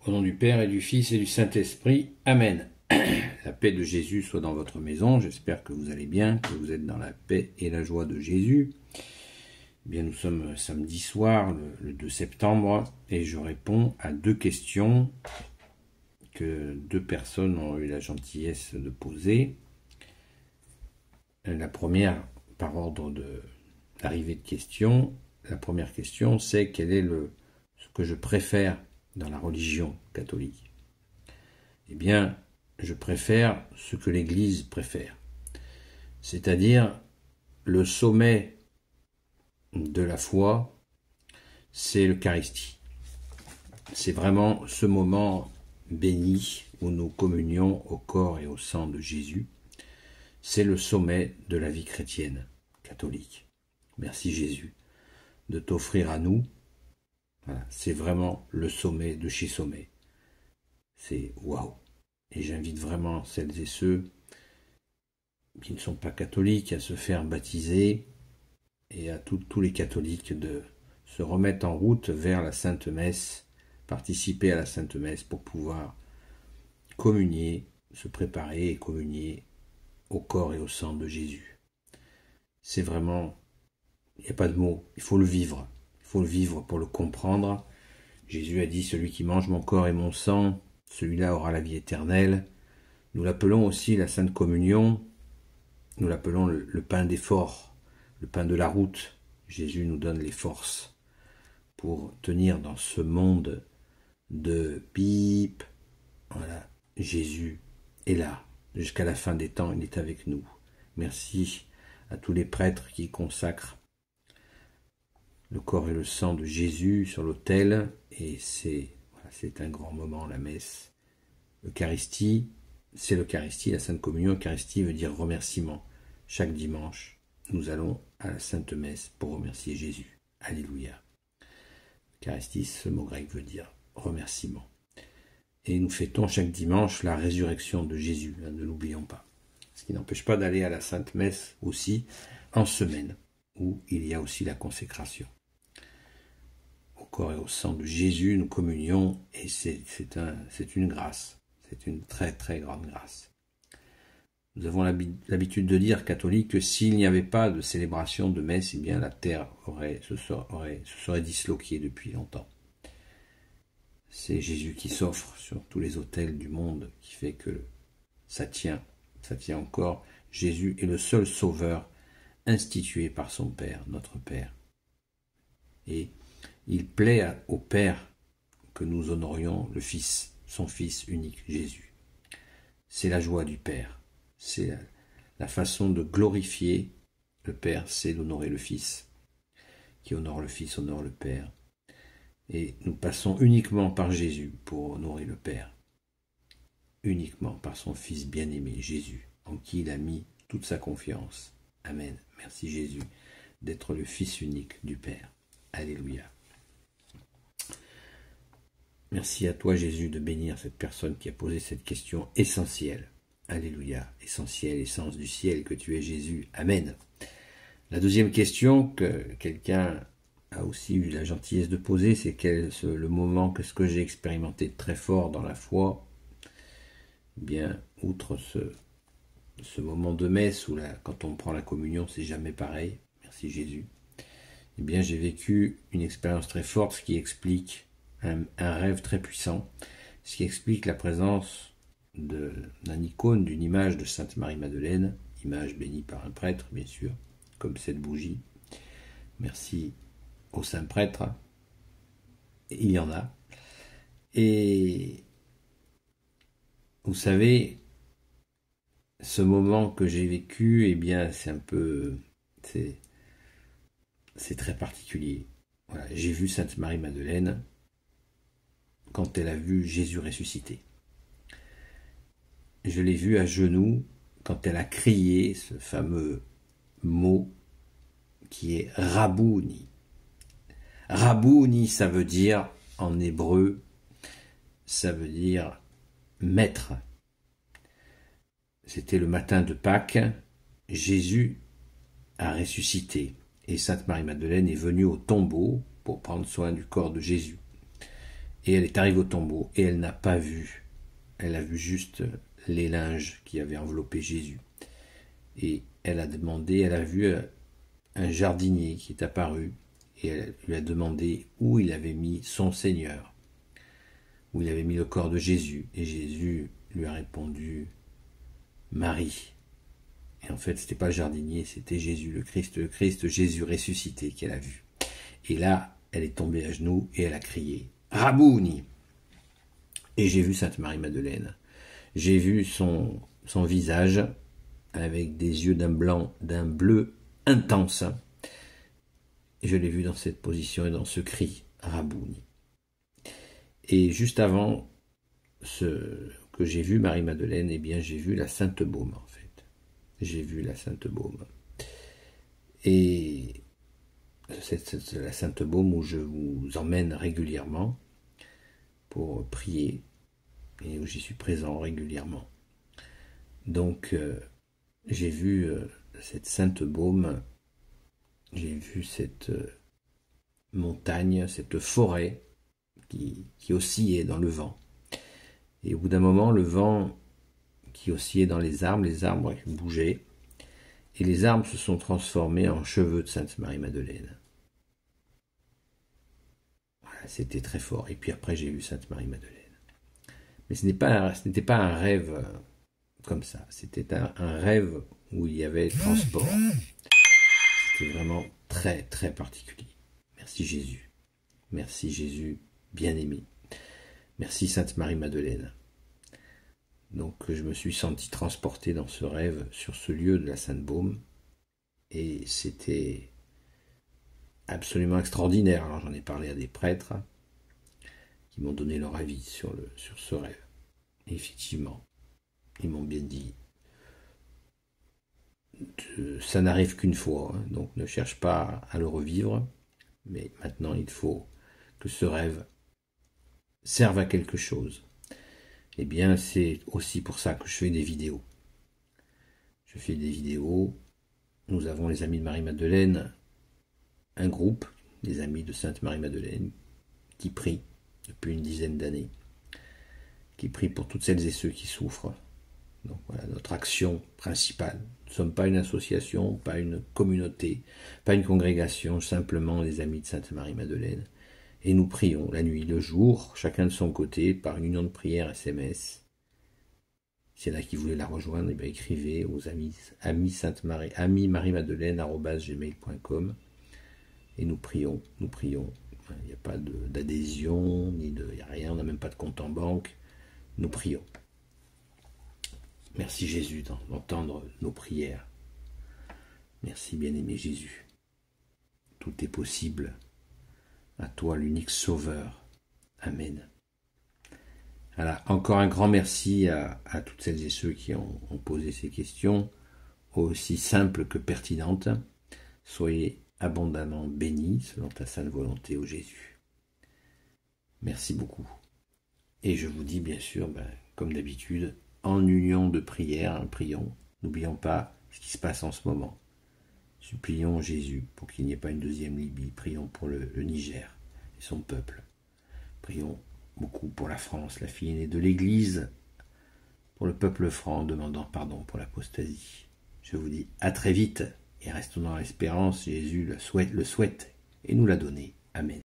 Au nom du Père et du Fils et du Saint-Esprit. Amen. La paix de Jésus soit dans votre maison. J'espère que vous allez bien, que vous êtes dans la paix et la joie de Jésus. Eh bien, nous sommes samedi soir, le 2 septembre, et je réponds à deux questions que deux personnes ont eu la gentillesse de poser. La première, par ordre d'arrivée de questions, la première question, c'est quel est ce que je préfère dans la religion catholique. Eh bien, je préfère ce que l'Église préfère, c'est-à-dire le sommet de la foi, c'est l'Eucharistie. C'est vraiment ce moment béni où nous communions au corps et au sang de Jésus. C'est le sommet de la vie chrétienne catholique. Merci Jésus de t'offrir à nous. Voilà, c'est vraiment le sommet de chez sommet. C'est waouh. Et j'invite vraiment celles et ceux qui ne sont pas catholiques à se faire baptiser et à tous les catholiques de se remettre en route vers la Sainte Messe, participer à la Sainte Messe pour pouvoir communier, se préparer et communier au corps et au sang de Jésus. C'est vraiment, il n'y a pas de mots, il faut le vivre. Il faut le vivre pour le comprendre. Jésus a dit, celui qui mange mon corps et mon sang, celui-là aura la vie éternelle. Nous l'appelons aussi la Sainte Communion, nous l'appelons le pain d'effort, le pain de la route. Jésus nous donne les forces pour tenir dans ce monde de pipe. Voilà, Jésus est là. Jusqu'à la fin des temps, il est avec nous. Merci à tous les prêtres qui consacrent le corps et le sang de Jésus sur l'autel. Et c'est un grand moment, la messe. L'Eucharistie, c'est l'Eucharistie, la Sainte Communion. Eucharistie veut dire remerciement. Chaque dimanche, nous allons à la Sainte Messe pour remercier Jésus. Alléluia. Eucharistie, ce mot grec veut dire remerciement. Et nous fêtons chaque dimanche la résurrection de Jésus, ne l'oublions pas. Ce qui n'empêche pas d'aller à la Sainte Messe aussi en semaine, où il y a aussi la consécration. Au corps et au sang de Jésus, nous communions, et c'est une grâce, c'est une très très grande grâce. Nous avons l'habitude de dire, catholiques, que s'il n'y avait pas de célébration de messe, eh bien la terre se serait disloquée depuis longtemps. C'est Jésus qui s'offre sur tous les autels du monde, qui fait que ça tient encore. Jésus est le seul sauveur institué par son Père, notre Père. Et il plaît au Père que nous honorions le Fils, son Fils unique, Jésus. C'est la joie du Père. C'est la façon de glorifier le Père, c'est d'honorer le Fils. Qui honore le Fils, honore le Père. Et nous passons uniquement par Jésus pour honorer le Père. Uniquement par son Fils bien-aimé, Jésus, en qui il a mis toute sa confiance. Amen. Merci Jésus d'être le Fils unique du Père. Alléluia. Merci à toi Jésus de bénir cette personne qui a posé cette question essentielle. Alléluia. Essentielle, essence du ciel que tu es Jésus. Amen. La deuxième question que quelqu'un a aussi eu la gentillesse de poser, c'est le moment, qu'est-ce que j'ai expérimenté de très fort dans la foi. Eh bien, outre ce moment de messe où quand on prend la communion, c'est jamais pareil, merci Jésus, eh bien j'ai vécu une expérience très forte, ce qui explique un rêve très puissant, ce qui explique la présence d'un icône, d'une image de Sainte Marie-Madeleine, image bénie par un prêtre, bien sûr, comme cette bougie. Merci au saint prêtre, il y en a. Et vous savez, ce moment que j'ai vécu, eh bien, c'est très particulier. Voilà, j'ai vu Sainte Marie-Madeleine quand elle a vu Jésus ressuscité. Je l'ai vue à genoux quand elle a crié ce fameux mot qui est Rabouni. Rabouni, ça veut dire, en hébreu, ça veut dire maître. C'était le matin de Pâques, Jésus a ressuscité et Sainte Marie-Madeleine est venue au tombeau pour prendre soin du corps de Jésus. Et elle est arrivée au tombeau et elle n'a pas vu. Elle a vu juste les linges qui avaient enveloppé Jésus. Et elle a demandé, elle a vu un jardinier qui est apparu et elle lui a demandé où il avait mis son Seigneur, où il avait mis le corps de Jésus. Et Jésus lui a répondu « Marie ». Et en fait, c'était pas le jardinier, c'était Jésus, le Christ Jésus ressuscité qu'elle a vu. Et là, elle est tombée à genoux et elle a crié « Rabouni !» Et j'ai vu Sainte Marie-Madeleine. J'ai vu son visage avec des yeux d'un bleu intense. Et je l'ai vu dans cette position et dans ce cri « Rabouni !» Et juste avant que j'ai vu Marie-Madeleine, eh bien j'ai vu la Sainte Baume en fait. J'ai vu la Sainte Baume. Et c'est la Sainte Baume où je vous emmène régulièrement pour prier et où j'y suis présent régulièrement. Donc j'ai vu cette Sainte Baume, j'ai vu cette montagne, cette forêt qui oscillait dans le vent. Et au bout d'un moment, le vent qui oscillait dans les arbres bougeaient, et les arbres se sont transformés en cheveux de Sainte Marie-Madeleine. Voilà, c'était très fort. Et puis après, j'ai vu Sainte Marie-Madeleine. Mais ce n'était pas un rêve comme ça. C'était un rêve où il y avait transport. C'était vraiment très, très particulier. Merci Jésus. Merci Jésus, bien-aimé. Merci Sainte Marie-Madeleine. Donc je me suis senti transporté dans ce rêve sur ce lieu de la Sainte Baume et c'était absolument extraordinaire. Alors j'en ai parlé à des prêtres qui m'ont donné leur avis sur ce rêve. Et effectivement, ils m'ont bien dit ça n'arrive qu'une fois, hein, donc ne cherche pas à le revivre, mais maintenant il faut que ce rêve serve à quelque chose. Eh bien, c'est aussi pour ça que je fais des vidéos. Je fais des vidéos. Nous avons les Amis de Marie-Madeleine, un groupe, des Amis de Sainte Marie-Madeleine, qui prient depuis une dizaine d'années, qui prient pour toutes celles et ceux qui souffrent. Donc voilà notre action principale. Nous ne sommes pas une association, pas une communauté, pas une congrégation, simplement les Amis de Sainte Marie-Madeleine. Et nous prions la nuit, le jour, chacun de son côté, par une union de prière SMS. S'il y en a qui voulaient la rejoindre, eh bien, écrivez aux amis Sainte Marie, amimarie-madeleine@gmail.com et nous prions. Il n'y a pas d'adhésion, il n'y a rien, on n'a même pas de compte en banque. Nous prions. Merci Jésus d'entendre nos prières. Merci bien-aimé Jésus. Tout est possible. À toi l'unique sauveur. Amen. Voilà, encore un grand merci à toutes celles et ceux qui ont posé ces questions, aussi simples que pertinentes. Soyez abondamment bénis selon ta sainte volonté, ô Jésus. Merci beaucoup. Et je vous dis bien sûr, comme d'habitude, en union de prière, prions. N'oublions pas ce qui se passe en ce moment. Supplions Jésus pour qu'il n'y ait pas une deuxième Libye. Prions pour le Niger et son peuple. Prions beaucoup pour la France, la fille aînée de l'Église, pour le peuple franc, demandant pardon pour l'apostasie. Je vous dis à très vite et restons dans l'espérance. Jésus le souhaite et nous l'a donné. Amen.